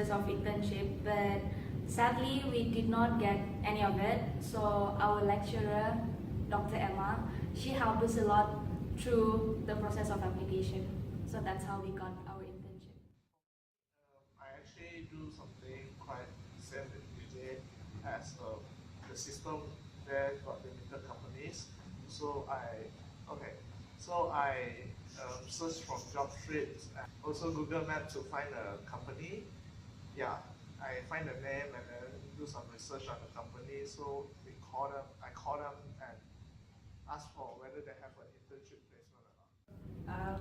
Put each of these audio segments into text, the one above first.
process of internship, but sadly we did not get any of it. So our lecturer, Dr. Emma, she helped us a lot through the process of application. So that's how we got our internship. I actually do something quite same with DJ as the system there got limited companies. So I search from job streets and also Google Maps to find a company. Yeah, I find the name and then do some research on the company. So I call them and ask for whether they have an internship placement or not.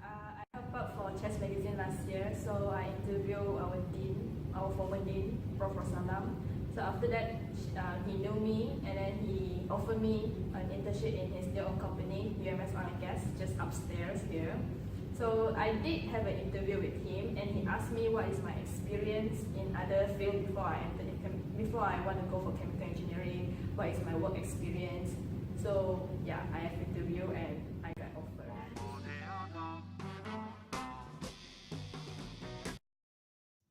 I helped out for ChESC magazine last year, so I interviewed our dean, our former dean, Prof. Rosalam. So after that, he knew me and then he offered me an internship in his own company, UMS Oil and Gas, just upstairs here. So I did have an interview with him and he asked me what is my experience in other fields before I want to go for chemical engineering, what is my work experience. So yeah, I have interview and I got offered.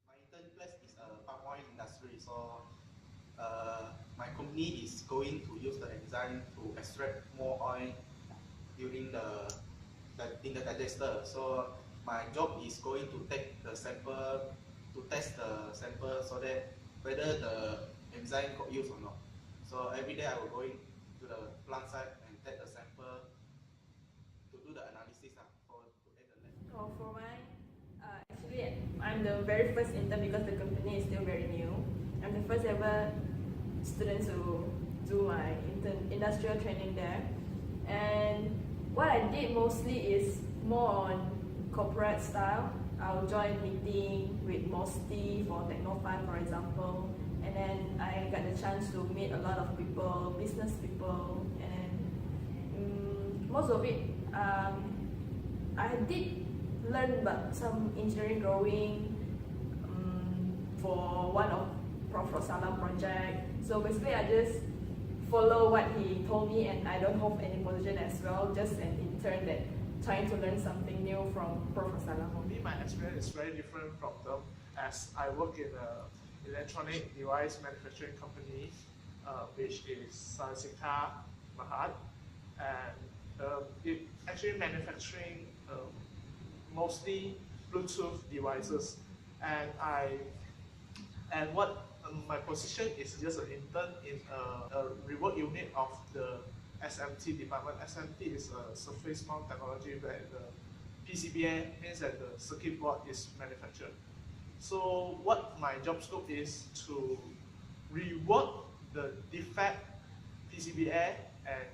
My intern place is a palm oil industry, so my company is going to use the enzyme to extract more oil during in the digester. So my job is going to take the sample, to test the sample so that whether the enzyme got used or not. So every day I will go to the plant site and take the sample to do the analysis to add the lab. Oh, for mine, actually I'm the very first intern because the company is still very new. I'm the first ever student to do my industrial training there. And what I did mostly is more on corporate style. I'll join meeting with MOSTI for Technofund, for example. And then I got the chance to meet a lot of people, business people, and most of it, I did learn about some engineering drawing for one of Prof. Rosalam project. So basically I just follow what he told me and I don't hold any position as well, just an intern that trying to learn something new from Prof. Rosalam. For me, my experience is very different from them as I work in an electronic device manufacturing company, which is Sansika Mahat, and it actually manufacturing mostly Bluetooth devices, and my position is just an intern in a rework unit of the SMT department. SMT is a surface mount technology where the PCBA means that the circuit board is manufactured. So what my job scope is to rework the defect PCBA and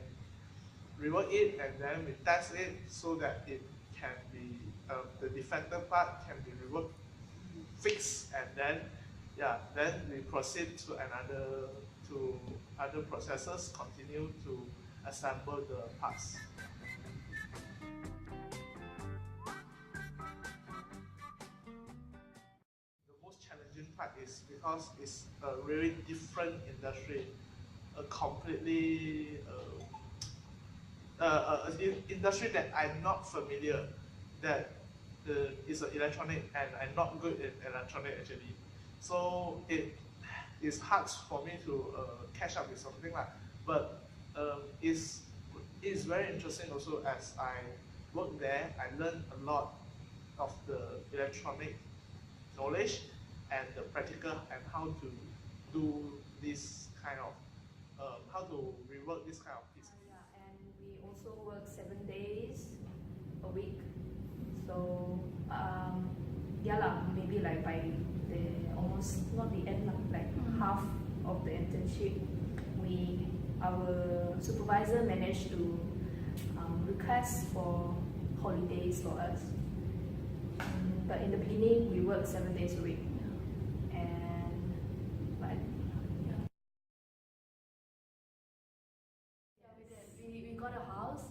rework it, and then we test it so that it can be the defective part can be reworked, fixed, and then we proceed to other processes, continue to assemble the parts. The most challenging part is because it's a really different industry, a completely industry that I'm not familiar, that is electronic, and I'm not good in electronic actually. So it is hard for me to catch up with something like, but it's very interesting also. As I work there, I learned a lot of the electronic knowledge and the practical and how to do this kind of how to rework this kind of piece. Yeah, and we also work 7 days a week. So maybe like by the almost not the end, like half of the internship, our supervisor managed to request for holidays for us. But in the beginning, we worked 7 days a week. We got a house,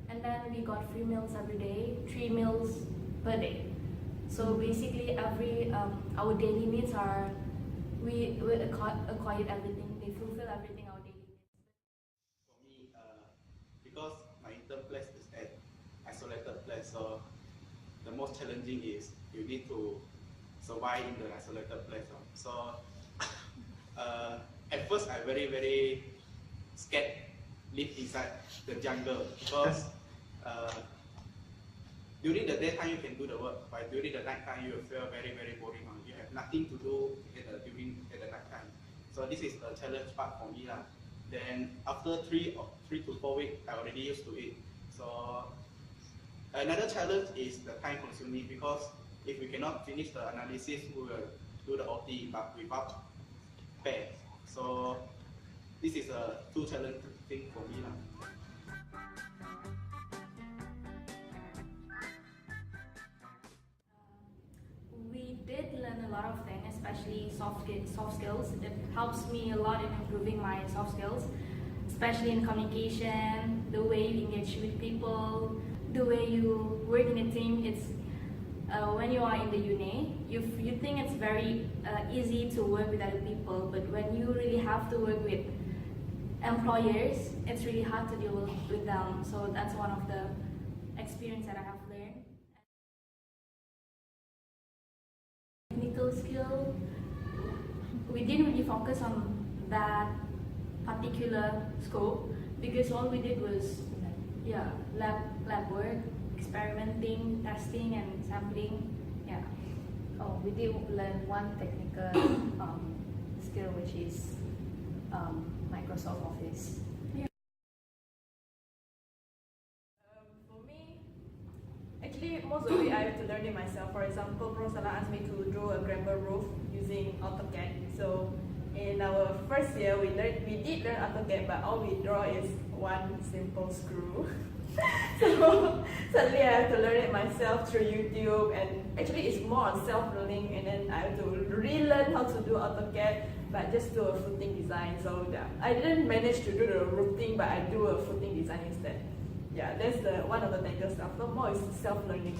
and then we got free meals every day, 3 meals per day. So basically, our daily needs are we acquired everything. They fulfill everything our daily needs. For me, because my intern place is at isolated place, so the most challenging is you need to survive in the isolated place. So at first I very scared live inside the jungle because during the daytime you can do the work, but during the night time you will feel very boring. You have nothing to do at the night time. So this is the challenge part for me. Then after 3 to 4 weeks, I already used to it. So another challenge is the time consuming, because if we cannot finish the analysis, we will do the OT but without pay. So this is a two challenging thing for me. We did learn a lot of things, especially soft skills. It helps me a lot in improving my soft skills, especially in communication, the way you engage with people, the way you work in a team. It's when you are in the uni, you think it's very easy to work with other people, but when you really have to work with employers, it's really hard to deal with them. So that's one of the experience that I have learned. Technical skill, we didn't really focus on that particular scope because all we did was lab work, experimenting, testing and sampling. Oh, we did learn one technical skill, which is Microsoft Office. For me, actually most of it I have to learn it myself. For example, Prof. Salah asked me to draw a grammar roof using AutoCAD. So in our first year, we did learn AutoCAD, but all we draw is one simple screw. So suddenly I have to learn it myself through YouTube, and actually it's more on self-learning, and then I have to relearn how to do AutoCAD, but just do a footing design. So I didn't manage to do the roofing, but I do a footing design instead. Yeah, that's one of the technical stuff. So more is self-learning.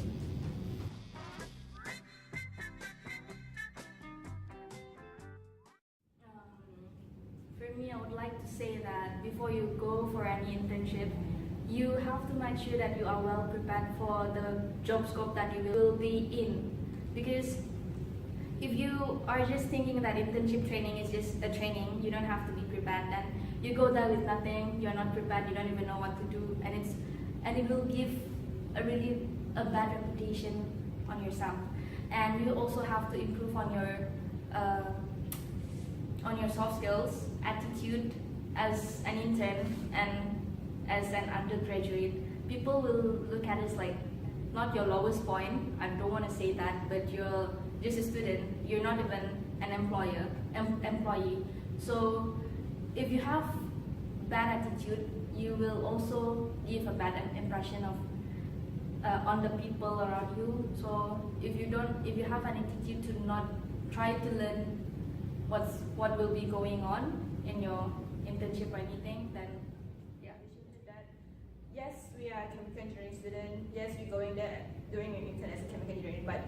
For me, I would like to say that before you go for any internship, you have to make sure that you are well prepared for the job scope that you will be in. Because if you are just thinking that internship training is just a training, you don't have to be prepared, then you go there with nothing, you're not prepared, you don't even know what to do, and it will give a bad reputation on yourself. And you also have to improve on your soft skills, attitude as an intern and as an undergraduate. People will look at it like not your lowest point. I don't want to say that, but you're just a student. You're not even an employee. So if you have bad attitude, you will also give a bad impression of on the people around you. So if you have an attitude to not try to learn what will be going on in your internship or anything, then yes, we are a chemical engineering student. Yes, we're going there doing an intern as a chemical engineering, but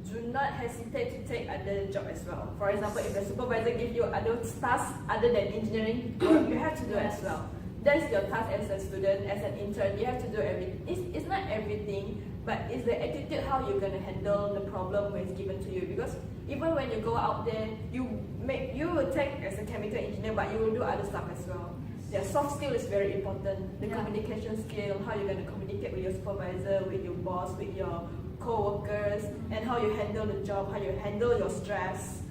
do not hesitate to take other job as well. For example, if the supervisor gives you other tasks other than engineering, you have to do as well. That's your task as a student, as an intern. You have to do everything. It's not everything, but it's the attitude how you're gonna handle the problem when it's given to you. Because even when you go out there, you will take as a chemical engineer, but you will do other stuff as well. Yeah, soft skill is very important. The communication skill, how you're going to communicate with your supervisor, with your boss, with your co-workers, and how you handle the job, how you handle your stress.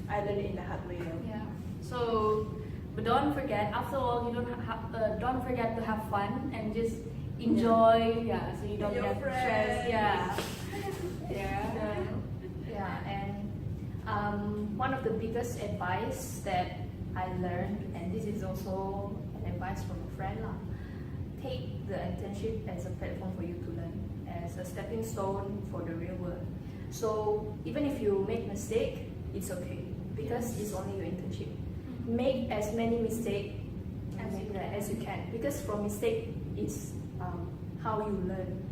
I learned it in the hard way. Yeah. So, but don't forget. After all, you don't forget to have fun and just enjoy. Yeah. So you don't get stressed. Yeah. And one of the biggest advice that I learned, and this is also an advice from a friend, take the internship as a platform for you to learn, as a stepping stone for the real world. So even if you make mistake, it's okay, because it's only your internship. Make as many mistakes as you can, because from mistake is how you learn.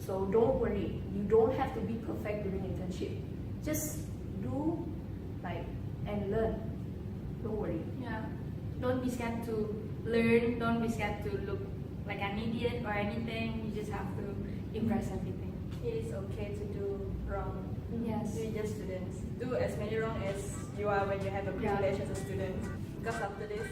So don't worry, you don't have to be perfect during internship. Just do and learn. Don't worry. Yeah. Don't be scared to learn. Don't be scared to look like an idiot or anything. You just have to embrace everything. It is okay to do wrong. Yes. We're just students. Do as many wrong as you are when you have a privilege as a student. Because after this,